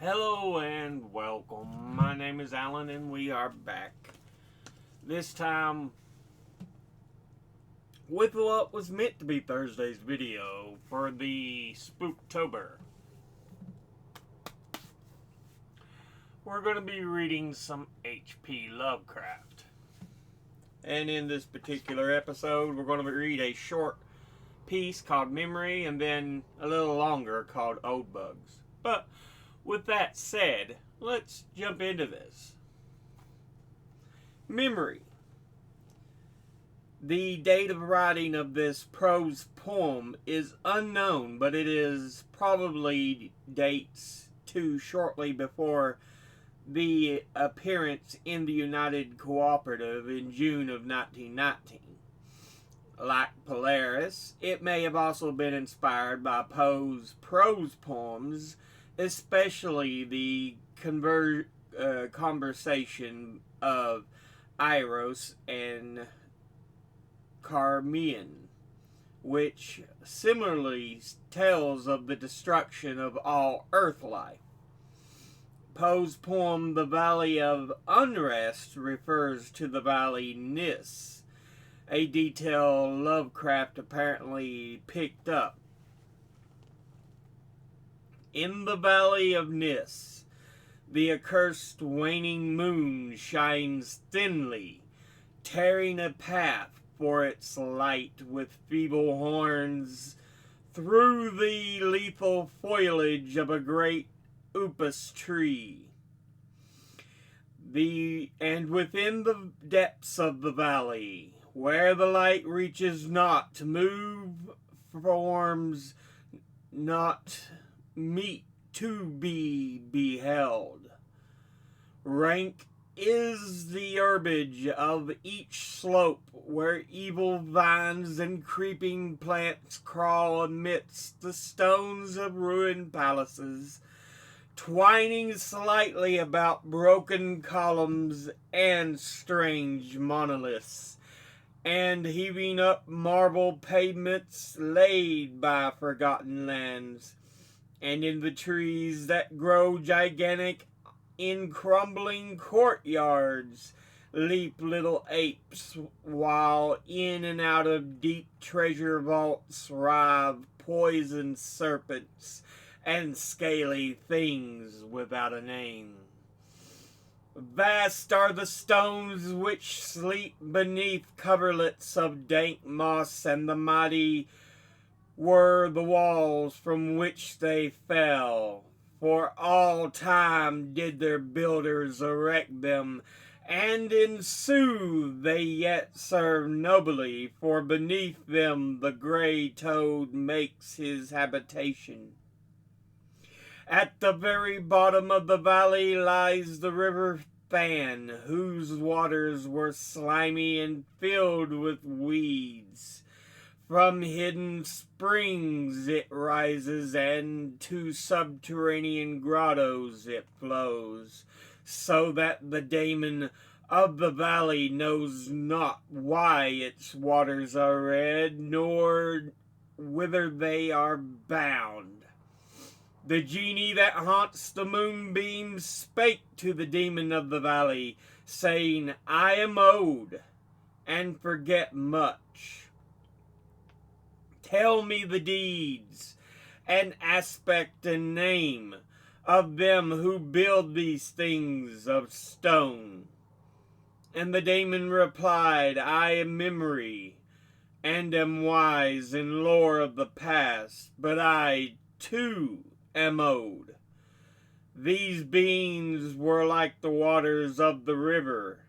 Hello and welcome. My name is Alan and we are back. This time with what was meant to be Thursday's video for the Spooktober. We're going to be reading some H.P. Lovecraft. And in this particular episode, we're going to read a short piece called Memory and then a little longer called Old Bugs. But with that said, let's jump into this. Memory. The date of writing of this prose poem is unknown, but it is probably dates to shortly before the appearance in the United Cooperative in June of 1919. Like Polaris, it may have also been inspired by Poe's prose poems, especially the conversation of Eros and Charmian, which similarly tells of the destruction of all earth life. Poe's poem The Valley of Unrest refers to the Valley Nis, a detail Lovecraft apparently picked up. In the Valley of Nis, the accursed waning moon shines thinly, tearing a path for its light with feeble horns through the lethal foliage of a great upas tree. And within the depths of the valley, where the light reaches not, move forms not meet to be beheld. Rank is the herbage of each slope, where evil vines and creeping plants crawl amidst the stones of ruined palaces, twining slightly about broken columns and strange monoliths, and heaving up marble pavements laid by forgotten lands. And in the trees that grow gigantic in crumbling courtyards leap little apes, while in and out of deep treasure vaults writhe poisoned serpents and scaly things without a name. Vast are the stones which sleep beneath coverlets of dank moss, and the mighty were the walls from which they fell. For all time did their builders erect them, and in sooth they yet serve nobly, for beneath them the grey toad makes his habitation. At the very bottom of the valley lies the river Fan, whose waters were slimy and filled with weeds. From hidden springs it rises, and to subterranean grottos it flows, so that the daemon of the valley knows not why its waters are red, nor whither they are bound. The genie that haunts the moonbeams spake to the demon of the valley, saying, I am old, and forget much. Tell me the deeds, and aspect and name of them who build these things of stone. And the daemon replied, I am Memory, and am wise in lore of the past, but I, too, am old. These beings were like the waters of the river,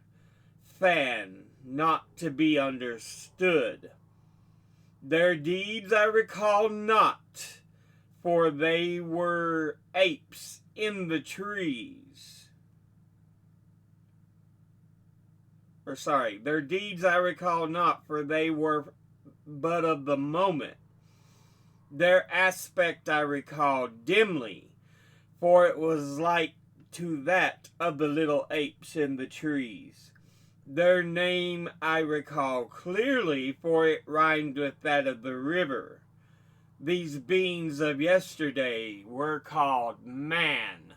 Fan, not to be understood. Their deeds I recall not, for they were apes in the trees. Their deeds I recall not, for they were but of the moment. Their aspect I recall dimly, for it was like to that of the little apes in the trees. Their name I recall clearly, for it rhymed with that of the river. These beings of yesterday were called man.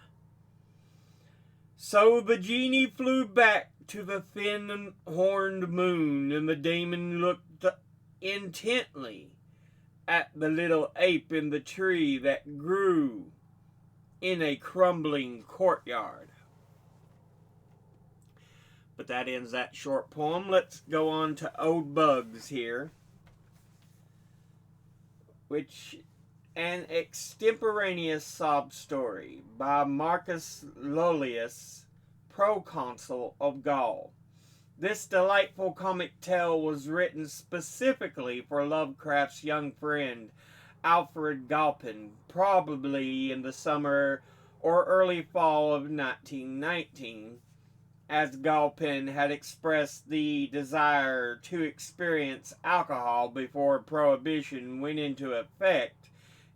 So the genie flew back to the thin horned moon, and the demon looked intently at the little ape in the tree that grew in a crumbling courtyard. But that ends that short poem. Let's go on to Old Bugs here, which an extemporaneous sob story by Marcus Lollius, proconsul of Gaul. This delightful comic tale was written specifically for Lovecraft's young friend Alfred Galpin, probably in the summer or early fall of 1919, as Galpin had expressed the desire to experience alcohol before Prohibition went into effect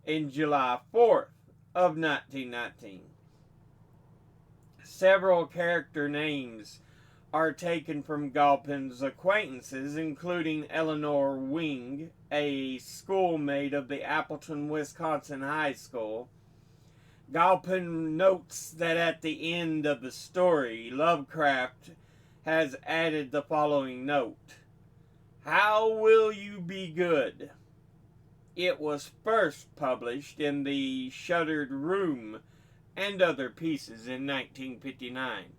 in July 4th of 1919. Several character names are taken from Galpin's acquaintances, including Eleanor Wing, a schoolmate of the Appleton, Wisconsin High School. Galpin notes that at the end of the story, Lovecraft has added the following note: "How will you be good?" It was first published in The Shuttered Room and Other Pieces in 1959.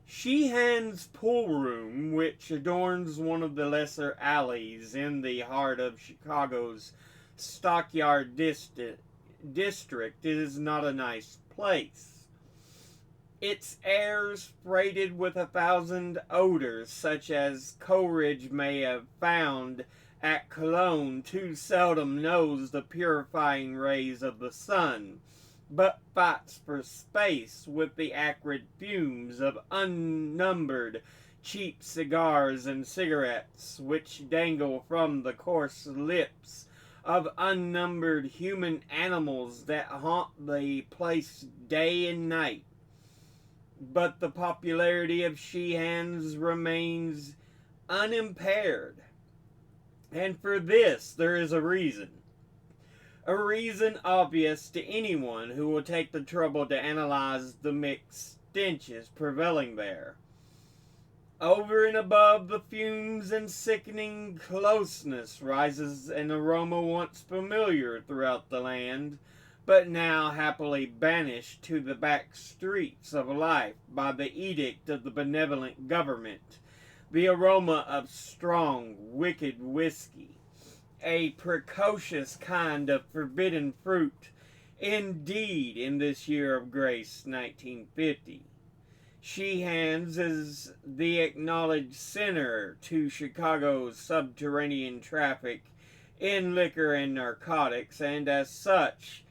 Sheehan's Pool Room, which adorns one of the lesser alleys in the heart of Chicago's Stockyard District, is not a nice place. Its airs, freighted with 1,000 odors, such as Coleridge may have found at Cologne, too seldom knows the purifying rays of the sun, but fights for space with the acrid fumes of unnumbered cheap cigars and cigarettes which dangle from the coarse lips of unnumbered human animals that haunt the place day and night. But the popularity of Sheehan's remains unimpaired, and for this there is a reason. A reason obvious to anyone who will take the trouble to analyze the mixed stenches prevailing there. Over and above the fumes and sickening closeness rises an aroma once familiar throughout the land, but now happily banished to the back streets of life by the edict of the benevolent government, the aroma of strong, wicked whiskey, a precocious kind of forbidden fruit, indeed, in this year of grace 1950. Sheehan's is the acknowledged center to Chicago's subterranean traffic in liquor and narcotics, and as such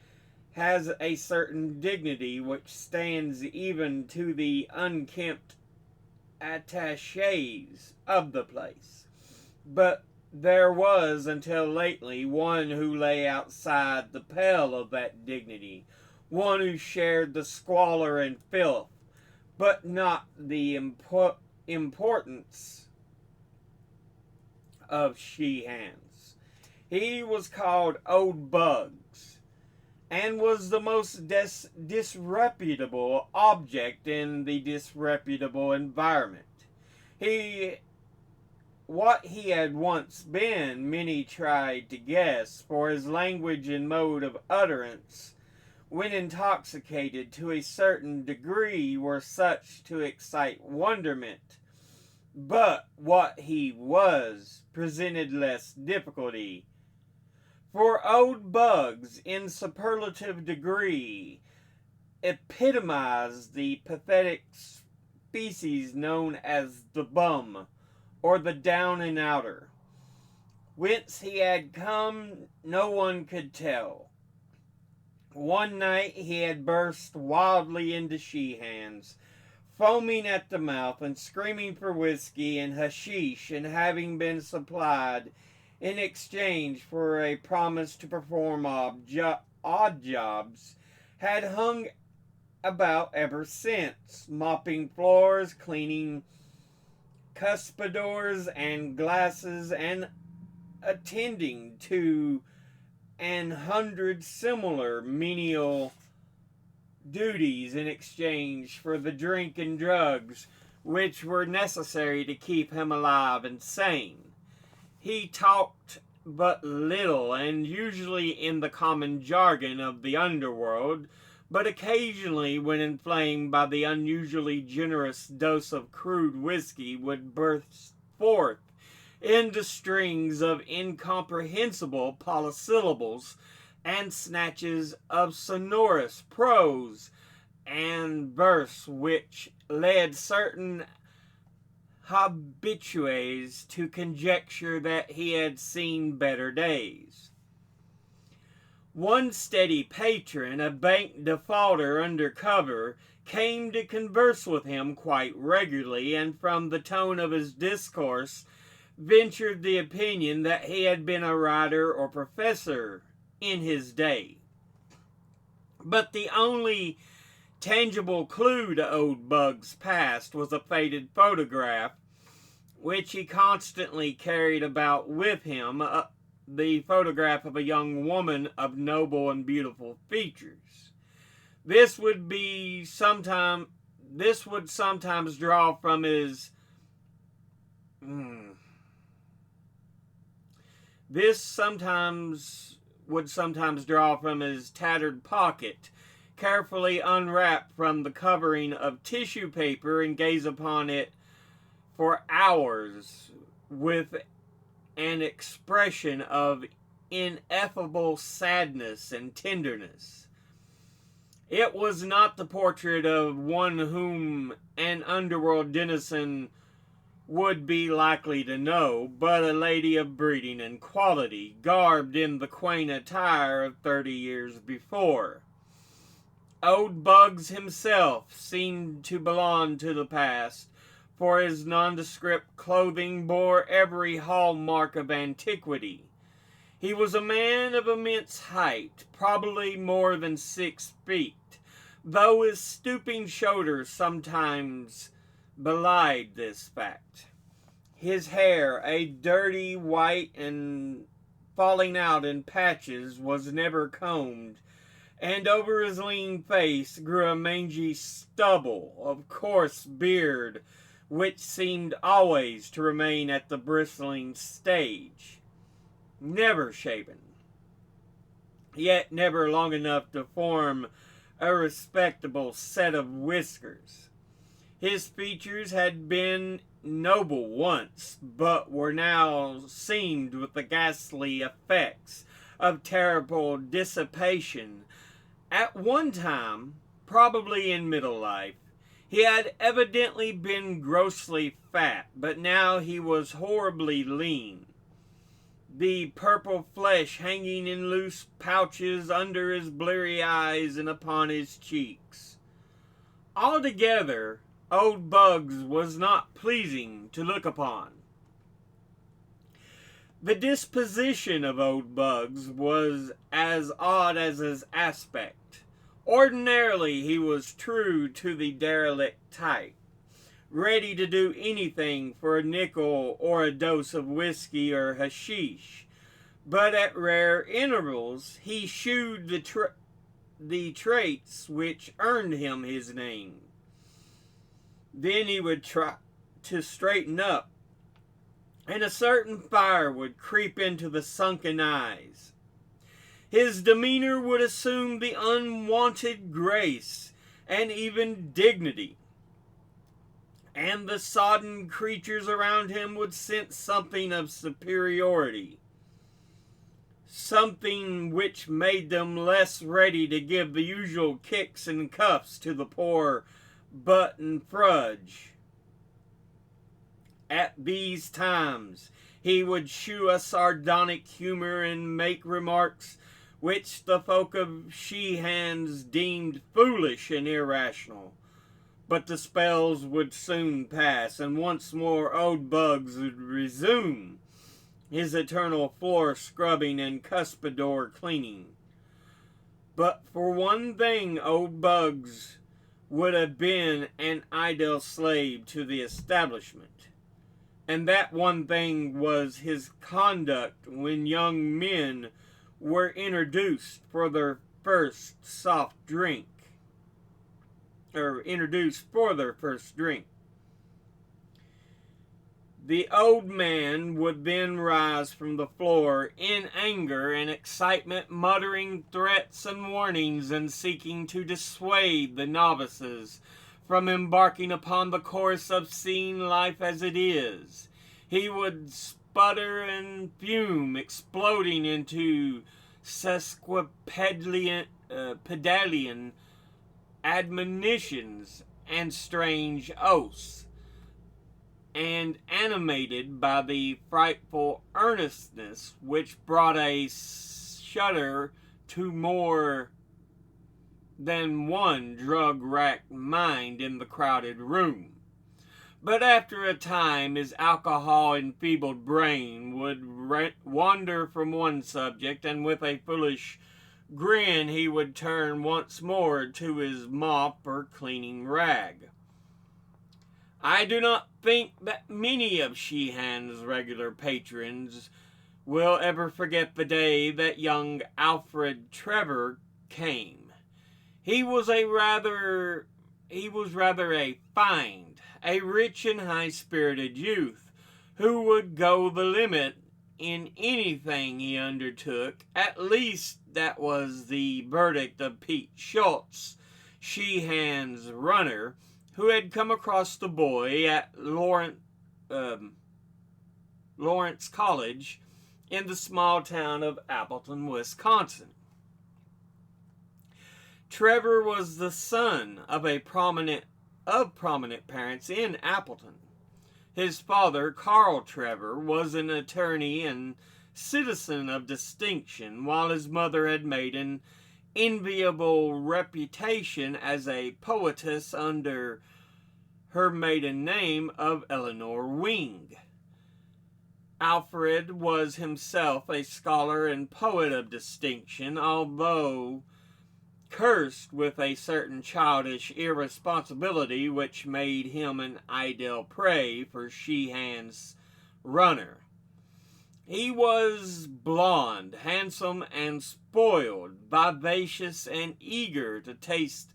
has a certain dignity which stands even to the unkempt attaches of the place. But there was, until lately, one who lay outside the pale of that dignity, one who shared the squalor and filth, but not the importance of Sheehan's. He was called Old Bugs, and was the most disreputable object in the disreputable environment. What he had once been, many tried to guess, for his language and mode of utterance, when intoxicated to a certain degree, were such to excite wonderment. But what he was presented less difficulty. For Old Bugs, in superlative degree, epitomized the pathetic species known as the bum, or the down and outer. Whence he had come, no one could tell. One night he had burst wildly into Sheehan's, foaming at the mouth and screaming for whiskey and hashish, and having been supplied in exchange for a promise to perform odd jobs, had hung about ever since, mopping floors, cleaning cuspidors and glasses, and attending to and hundred similar menial duties in exchange for the drink and drugs which were necessary to keep him alive and sane. He talked but little, and usually in the common jargon of the underworld, but occasionally, when inflamed by the unusually generous dose of crude whiskey, would burst forth into strings of incomprehensible polysyllables and snatches of sonorous prose and verse which led certain habitues to conjecture that he had seen better days. One steady patron, a bank defaulter under cover, came to converse with him quite regularly, and from the tone of his discourse ventured the opinion that he had been a writer or professor in his day. But the only tangible clue to Old Bug's past was a faded photograph which he constantly carried about with him, the photograph of a young woman of noble and beautiful features. This would sometimes draw from his tattered pocket, carefully unwrapped from the covering of tissue paper, and gaze upon it for hours with an expression of ineffable sadness and tenderness. It was not the portrait of one whom an underworld denizen would be likely to know, but a lady of breeding and quality, garbed in the quaint attire of 30 years before. Old Bugs himself seemed to belong to the past, for his nondescript clothing bore every hallmark of antiquity. He was a man of immense height, probably more than 6 feet, though his stooping shoulders sometimes belied this fact. His hair, a dirty white and falling out in patches, was never combed, and over his lean face grew a mangy stubble of coarse beard, which seemed always to remain at the bristling stage, never shaven, yet never long enough to form a respectable set of whiskers. His features had been noble once, but were now seamed with the ghastly effects of terrible dissipation. At one time, probably in middle life, he had evidently been grossly fat, but now he was horribly lean, the purple flesh hanging in loose pouches under his bleary eyes and upon his cheeks. Altogether, Old Bugs was not pleasing to look upon. The disposition of Old Bugs was as odd as his aspect. Ordinarily, he was true to the derelict type, ready to do anything for a nickel or a dose of whiskey or hashish, but at rare intervals he shewed the traits which earned him his name. Then he would try to straighten up, and a certain fire would creep into the sunken eyes. His demeanor would assume the unwonted grace and even dignity, and the sodden creatures around him would sense something of superiority, something which made them less ready to give the usual kicks and cuffs to the poor butt and fudge. At these times he would shew a sardonic humor and make remarks which the folk of she-hands deemed foolish and irrational. But the spells would soon pass, and once more Old Bugs would resume his eternal floor scrubbing and cuspidor cleaning. But for one thing, Old Bugs would have been an idle slave to the establishment, and that one thing was his conduct when young men were introduced for their first soft drink, or introduced for their first drink. The old man would then rise from the floor in anger and excitement, muttering threats and warnings and seeking to dissuade the novices from embarking upon the course of seeing life as it is. He would sputter and fume, exploding into sesquipedalian admonitions and strange oaths, and animated by the frightful earnestness which brought a shudder to more than one drug-racked mind in the crowded room. But after a time his alcohol-enfeebled brain would wander from one subject, and with a foolish grin he would turn once more to his mop or cleaning rag. I do not think that many of Sheehan's regular patrons will ever forget the day that young Alfred Trevor came. He was rather a fine, a rich and high-spirited youth, who would go the limit in anything he undertook. At least that was the verdict of Pete Schultz, Sheehan's runner, who had come across the boy at Lawrence College in the small town of Appleton, Wisconsin. Trevor was the son of prominent parents in Appleton. His father, Carl Trevor, was an attorney and citizen of distinction, while his mother had made an enviable reputation as a poetess under her maiden name of Eleanor Wing. Alfred was himself a scholar and poet of distinction, although cursed with a certain childish irresponsibility which made him an ideal prey for Sheehan's runner. He was blond, handsome, and spoiled, vivacious, and eager to taste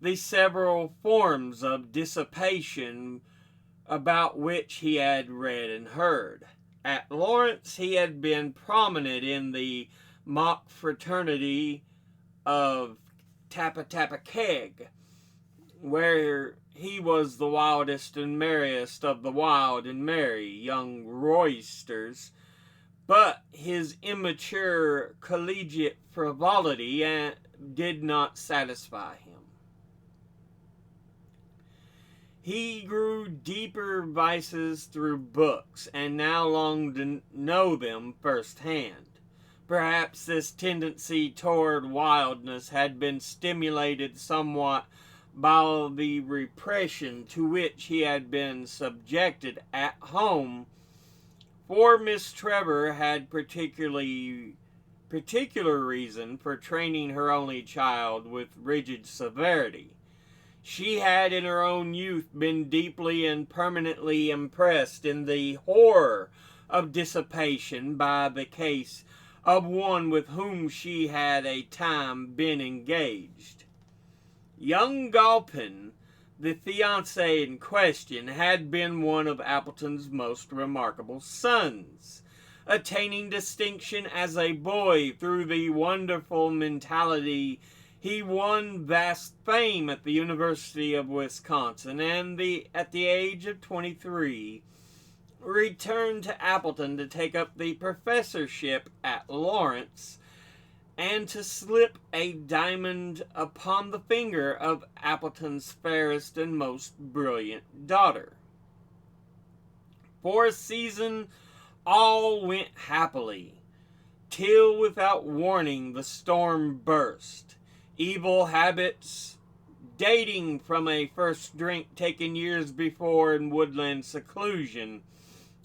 the several forms of dissipation about which he had read and heard. At Lawrence he had been prominent in the mock fraternity of Tappa Tappa Keg, where he was the wildest and merriest of the wild and merry young roysters, but his immature collegiate frivolity did not satisfy him. He grew deeper vices through books, and now longed to know them firsthand. Perhaps this tendency toward wildness had been stimulated somewhat by the repression to which he had been subjected at home, for Miss Trevor had particular reason for training her only child with rigid severity. She had in her own youth been deeply and permanently impressed in the horror of dissipation by the case of one with whom she had a time been engaged. Young Galpin, the fiancé in question, had been one of Appleton's most remarkable sons, attaining distinction as a boy through the wonderful mentality. He won vast fame at the University of Wisconsin, and at the age of 23, returned to Appleton to take up the professorship at Lawrence and to slip a diamond upon the finger of Appleton's fairest and most brilliant daughter. For a season, all went happily, till without warning the storm burst. Evil habits, dating from a first drink taken years before in woodland seclusion,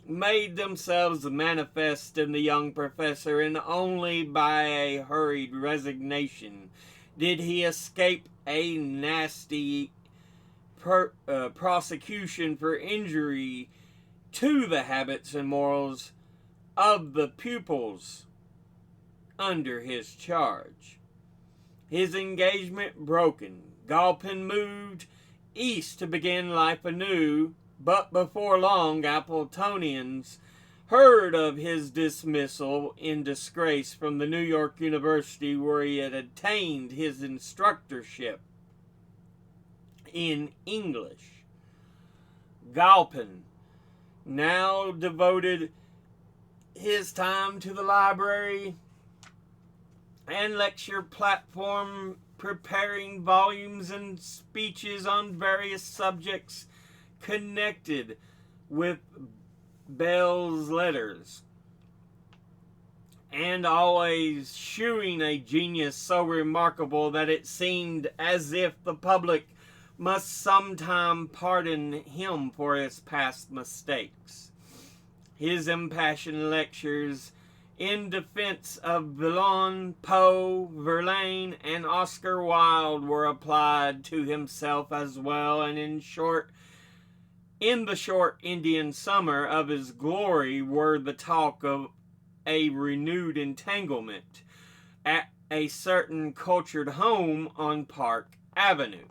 made themselves manifest in the young professor, and only by a hurried resignation did he escape a nasty prosecution for injury to the habits and morals of the pupils under his charge. His engagement broken, Galpin moved east to begin life anew, but before long Appletonians heard of his dismissal in disgrace from the New York University, where he had attained his instructorship in English. Galpin now devoted his time to the library and lecture platform, preparing volumes and speeches on various subjects connected with Bell's letters, and always shewing a genius so remarkable that it seemed as if the public must sometime pardon him for his past mistakes. His impassioned lectures in defense of Villon, Poe, Verlaine, and Oscar Wilde were applied to himself as well, and in the short Indian summer of his glory were the talk of a renewed entanglement at a certain cultured home on Park Avenue.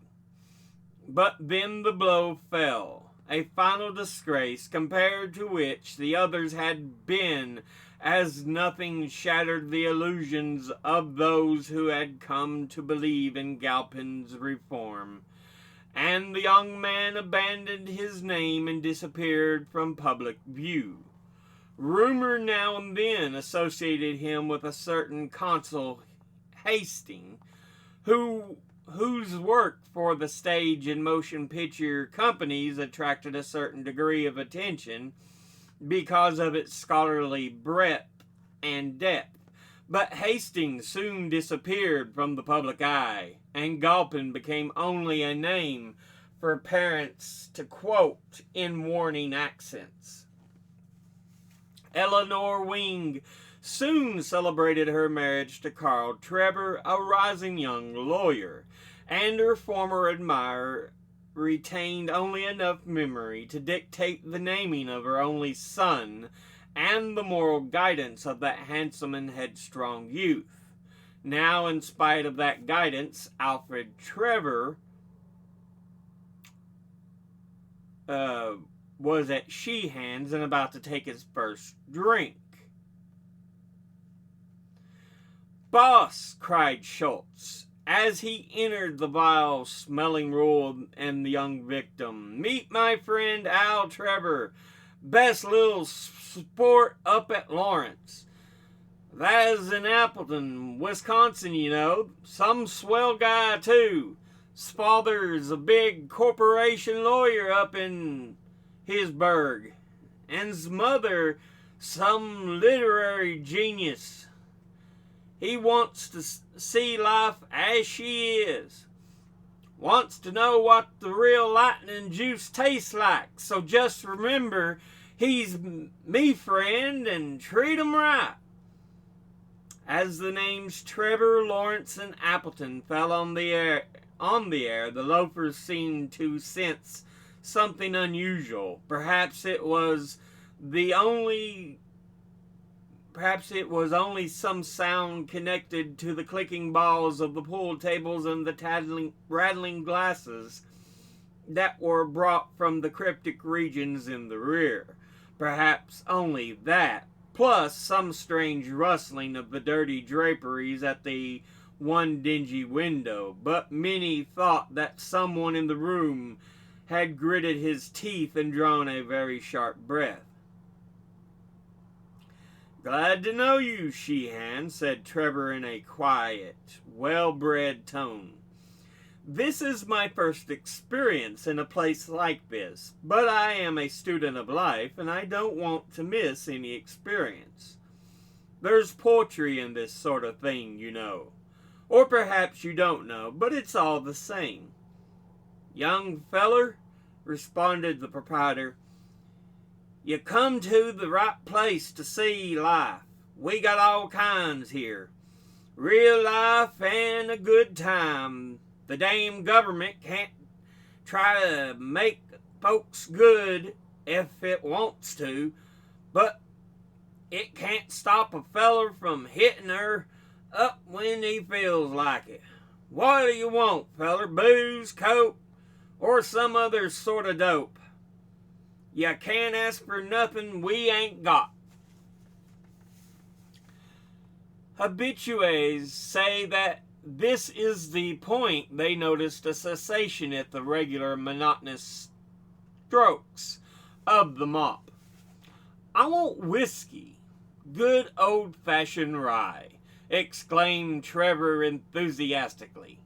But then the blow fell, a final disgrace compared to which the others had been as nothing shattered the illusions of those who had come to believe in Galpin's reform, and the young man abandoned his name and disappeared from public view. Rumor now and then associated him with a certain Consul Hastings, whose work for the stage and motion picture companies attracted a certain degree of attention because of its scholarly breadth and depth. But Hastings soon disappeared from the public eye, and Galpin became only a name for parents to quote in warning accents. Eleanor Wing soon celebrated her marriage to Carl Trevor, a rising young lawyer, and her former admirer retained only enough memory to dictate the naming of her only son and the moral guidance of that handsome and headstrong youth. Now, in spite of that guidance, Alfred Trevor was at Sheehan's and about to take his first drink. "Boss," cried Schultz, as he entered the vile-smelling room and the young victim, "meet my friend Al Trevor, best little sport up at Lawrence. That's in Appleton, Wisconsin, you know. Some swell guy, too. His father's a big corporation lawyer up in Hisburg, and his mother some literary genius. He wants to see life as she is. Wants to know what the real lightning juice tastes like. So just remember, he's me friend and treat him right." As the names Trevor, Lawrence, and Appleton fell on the air, the loafers seemed to sense something unusual. Perhaps it was only some sound connected to the clicking balls of the pool tables and the rattling glasses that were brought from the cryptic regions in the rear. Perhaps only that, plus some strange rustling of the dirty draperies at the one dingy window. But many thought that someone in the room had gritted his teeth and drawn a very sharp breath. "Glad to know you, Sheehan," said Trevor in a quiet, well-bred tone. "This is my first experience in a place like this, but I am a student of life, and I don't want to miss any experience. There's poetry in this sort of thing, you know. Or perhaps you don't know, but it's all the same." "Young feller," responded the proprietor, "you come to the right place to see life. We got all kinds here. Real life and a good time. The damn government can't try to make folks good if it wants to, but it can't stop a feller from hitting her up when he feels like it. What do you want, feller? Booze, coke, or some other sort of dope? You can't ask for nothing we ain't got. Habitués say that this is the point they noticed a cessation at the regular monotonous strokes of the mop. I want whiskey, good old-fashioned rye, exclaimed Trevor enthusiastically.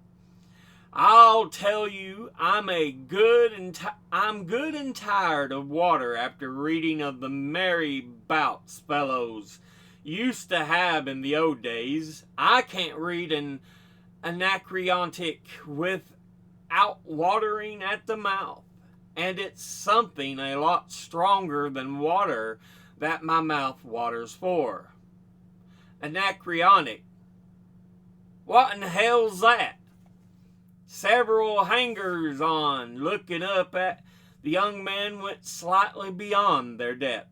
I'll tell you, I'm good and tired of water after reading of the merry bouts fellows used to have in the old days. I can't read an anacreontic without watering at the mouth, and it's something a lot stronger than water that my mouth waters for. Anacreonic. What in hell's that? Several hangers on, looking up at the young man, went slightly beyond their depth.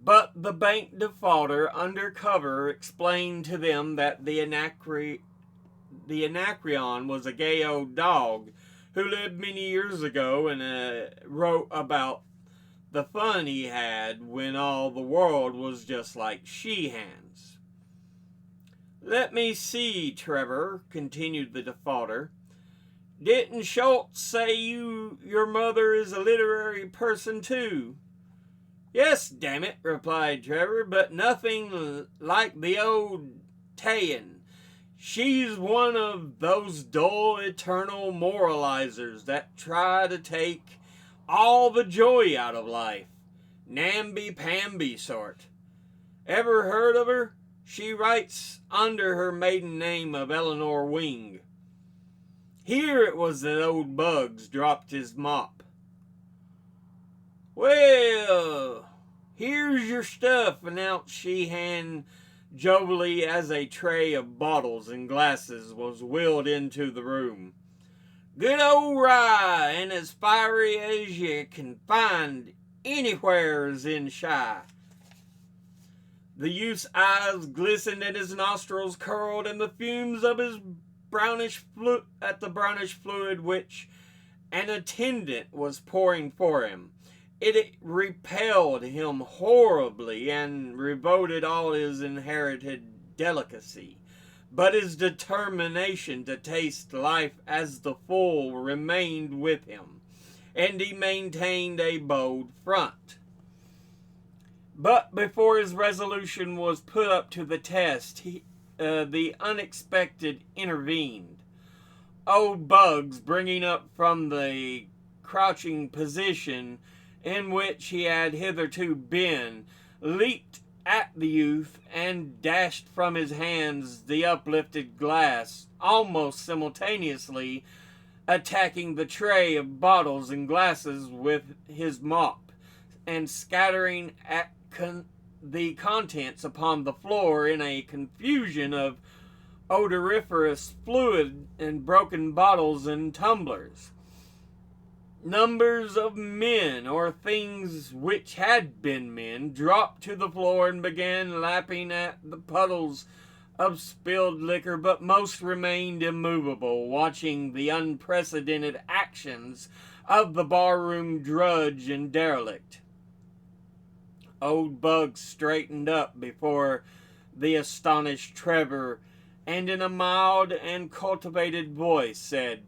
But the bank defaulter under cover explained to them that the Anacreon was a gay old dog who lived many years ago and wrote about the fun he had when all the world was just like she-hands. Let me see, Trevor, continued the defaulter. Didn't Schultz say your mother is a literary person too? Yes, damn it, replied Trevor, but nothing like the old Tayin. She's one of those dull, eternal moralizers that try to take all the joy out of life. Namby-pamby sort. Ever heard of her? She writes under her maiden name of Eleanor Wing. Here it was that old Bugs dropped his mop. Well, here's your stuff, announced Sheehan jovially as a tray of bottles and glasses was wheeled into the room. Good old rye, and as fiery as you can find anywheres in Shy. The youth's eyes glistened and his nostrils curled, and the fumes of his brownish fluid which an attendant was pouring for him. It repelled him horribly and revolted all his inherited delicacy. But his determination to taste life as the full remained with him, and he maintained a bold front. But before his resolution was put up to the test, the unexpected intervened. Old Bugs, bringing up from the crouching position in which he had hitherto been, leaped at the youth and dashed from his hands the uplifted glass, almost simultaneously attacking the tray of bottles and glasses with his mop, and scattering the contents upon the floor in a confusion of odoriferous fluid and broken bottles and tumblers. Numbers of men, or things which had been men, dropped to the floor and began lapping at the puddles of spilled liquor, but most remained immovable, watching the unprecedented actions of the barroom drudge and derelict. Old Bugs straightened up before the astonished Trevor, and in a mild and cultivated voice said,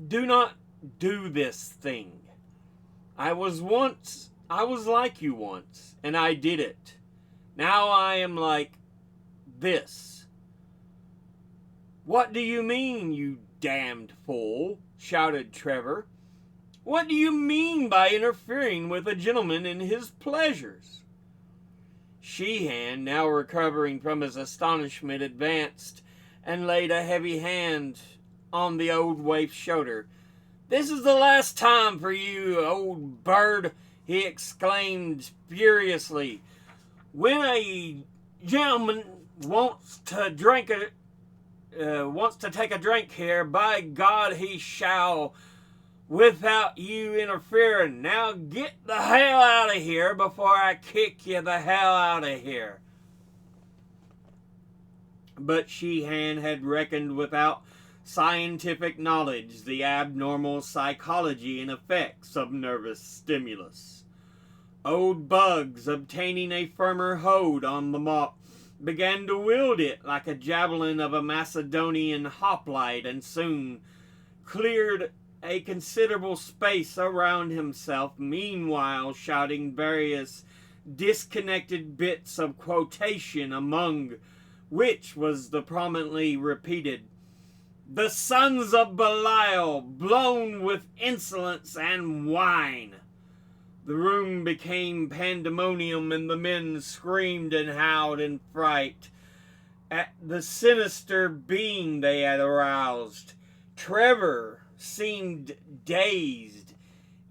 Do not do this thing. I was like you once, and I did it. Now I am like this. What do you mean, you damned fool? Shouted Trevor. What do you mean by interfering with a gentleman in his pleasures? Sheehan, now recovering from his astonishment, advanced and laid a heavy hand on the old waif's shoulder. This is the last time for you, old bird, he exclaimed furiously. When a gentleman wants to take a drink here, by God he shall, without you interfering. Now get the hell out of here before I kick you the hell out of here. But Sheehan had reckoned without scientific knowledge the abnormal psychology and effects of nervous stimulus. Old Bugs, obtaining a firmer hold on the mop, began to wield it like a javelin of a Macedonian hoplite, and soon cleared a considerable space around himself, meanwhile shouting various disconnected bits of quotation, among which was the prominently repeated, "The sons of Belial, blown with insolence and wine." The room became pandemonium, and the men screamed and howled in fright at the sinister being they had aroused. Trevor seemed dazed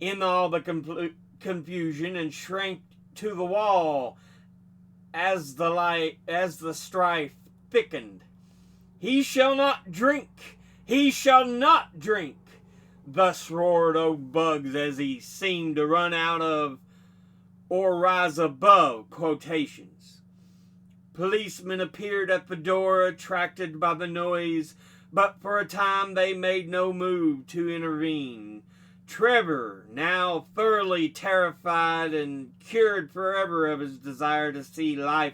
in all the confusion, and shrank to the wall as the strife thickened. "He shall not drink! He shall not drink!" thus roared old Bugs, as he seemed to run out of or rise above quotations. Policemen appeared at the door, attracted by the noise, but for a time they made no move to intervene. Trevor, now thoroughly terrified and cured forever of his desire to see life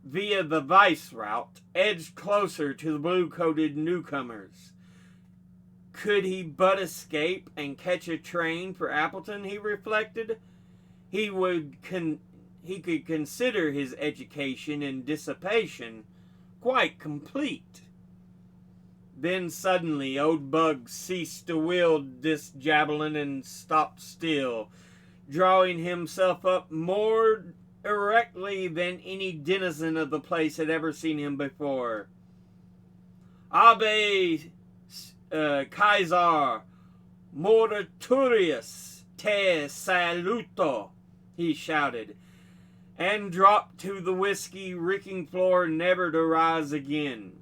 via the vice route, edged closer to the blue-coated newcomers. Could he but escape and catch a train for Appleton, he reflected, he could consider his education and dissipation quite complete. Then suddenly old Bugs ceased to wield this javelin and stopped still, drawing himself up more erectly than any denizen of the place had ever seen him before. "Abbe Caesar Moriturius te saluto," he shouted, and dropped to the whiskey-reeking floor, never to rise again.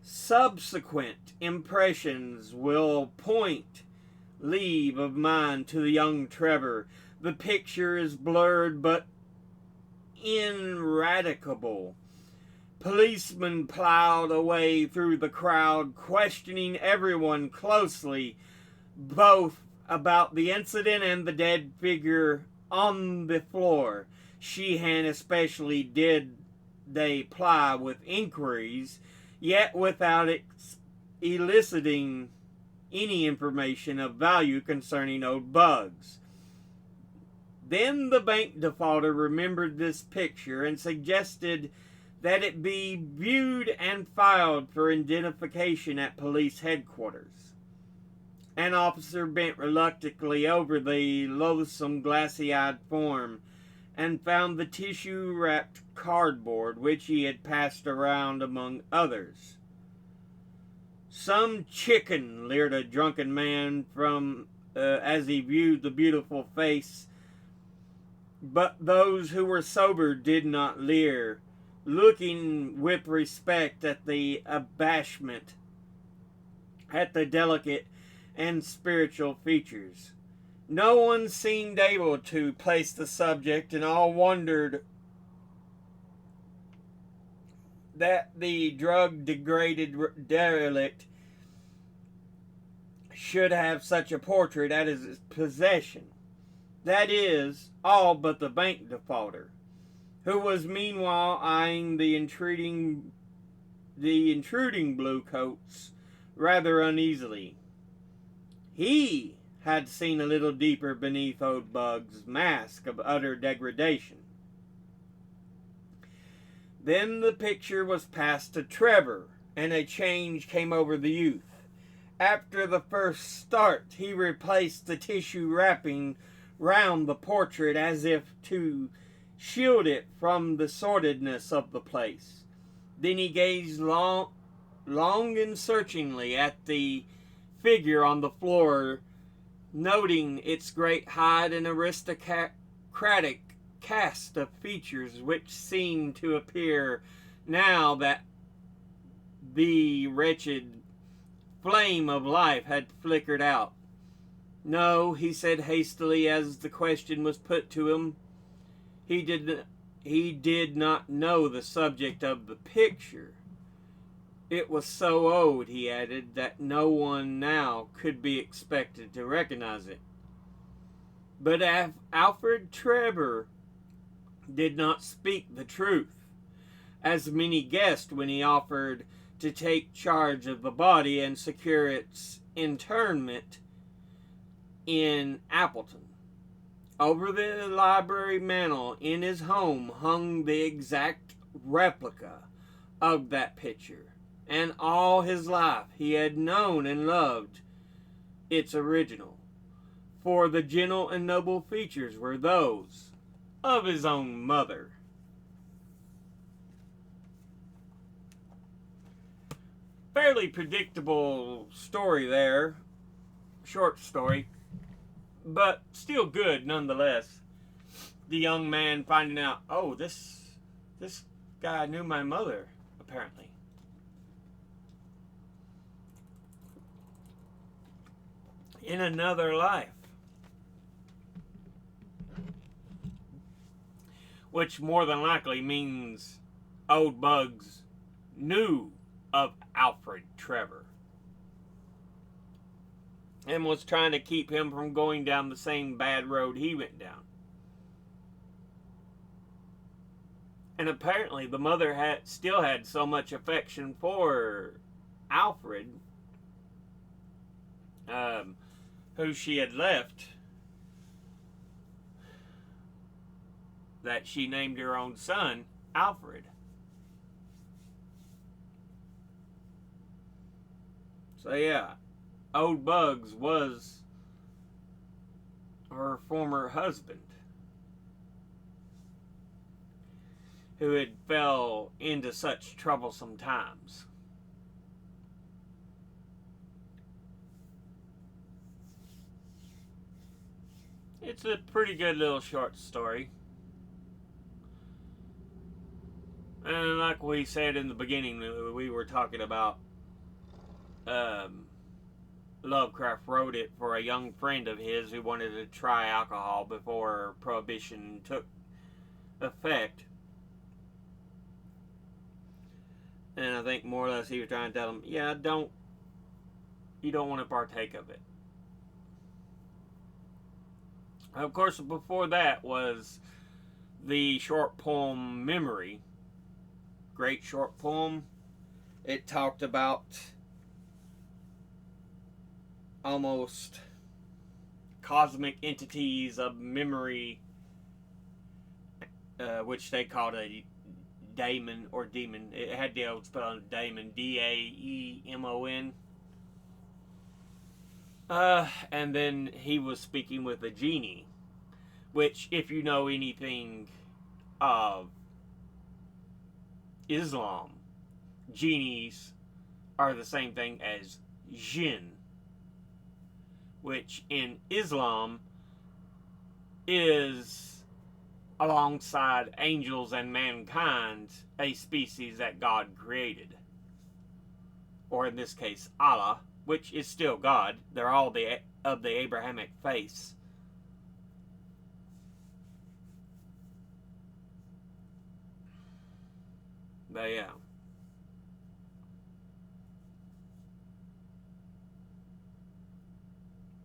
Subsequent impressions will point leave of mine to the young Trevor. The picture is blurred but ineradicable. Policemen plowed away through the crowd, questioning everyone closely, both about the incident and the dead figure on the floor. Sheehan especially did they ply with inquiries, yet without eliciting any information of value concerning old Bugs. Then the bank defaulter remembered this picture and suggested that it be viewed and filed for identification at police headquarters. An officer bent reluctantly over the loathsome glassy-eyed form and found the tissue-wrapped cardboard which he had passed around among others. "Some chicken," leered a drunken man from as he viewed the beautiful face. But those who were sober did not leer, looking with respect at the abashment, at the delicate and spiritual features. No one seemed able to place the subject, and all wondered that the drug-degraded derelict should have such a portrait at his possession. That is, all but the bank defaulter, who was meanwhile eyeing the intruding bluecoats rather uneasily. He had seen a little deeper beneath old Bugs' mask of utter degradation. Then the picture was passed to Trevor, and a change came over the youth. After the first start, he replaced the tissue wrapping round the portrait as if to shield it from the sordidness of the place. Then he gazed long and searchingly at the figure on the floor, noting its great height and aristocratic cast of features which seemed to appear now that the wretched flame of life had flickered out. "No," he said hastily as the question was put to him. He he did not know the subject of the picture. It was so old, he added, that no one now could be expected to recognize it. But Alfred Trevor did not speak the truth, as many guessed when he offered to take charge of the body and secure its internment in Appleton. Over the library mantel in his home hung the exact replica of that picture, and all his life he had known and loved its original, for the gentle and noble features were those of his own mother. Fairly predictable story there, short story, but still good nonetheless. The young man finding out, oh, this guy knew my mother, apparently. In another life. Which more than likely means old Bugs knew of Alfred Trevor and was trying to keep him from going down the same bad road he went down. And apparently the mother still had so much affection for Alfred, who she had left, that she named her own son Alfred. So yeah, old Bugs was her former husband, who had fell into such troublesome times. It's a pretty good little short story. And like we said in the beginning, we were talking about Lovecraft wrote it for a young friend of his who wanted to try alcohol before Prohibition took effect. And I think more or less he was trying to tell him, yeah, you don't want to partake of it. Of course, before that was the short poem Memory. Great short poem. It talked about almost cosmic entities of memory, which they called a daemon or demon. It had the old spelling daemon, D-A-E-M-O-N. And then he was speaking with a genie, which, if you know anything of Islam, genies are the same thing as jinn, which in Islam is, alongside angels and mankind, a species that God created. Or in this case, Allah, which is still God. They're all of the Abrahamic faith. But yeah.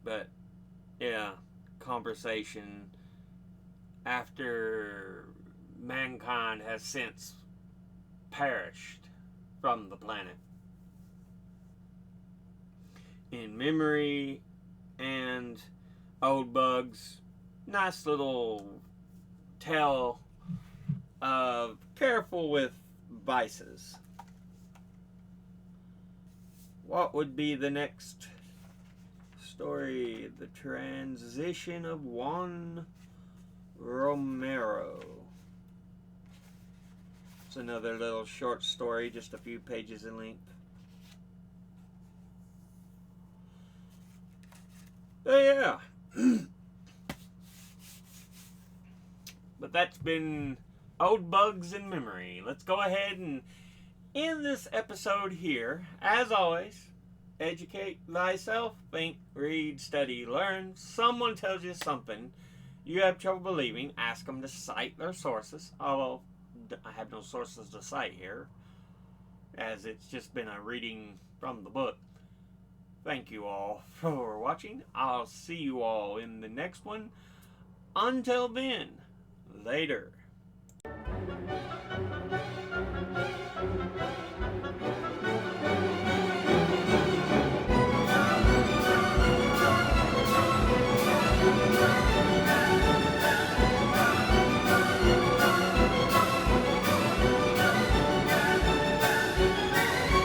But yeah, conversation after mankind has since perished from the planet. In Memory and Old Bugs, nice little tale of careful with vices. What would be the next story? The Transition of Juan Romero. It's another little short story, just a few pages in length. Oh yeah. But that's been Old Bugs in Memory. Let's go ahead and end this episode here. As always, educate thyself, think, read, study, learn. Someone tells you something, you have trouble believing, ask them to cite their sources. Although I have no sources to cite here, as it's just been a reading from the book. Thank you all for watching. I'll see you all in the next one. Until then, later.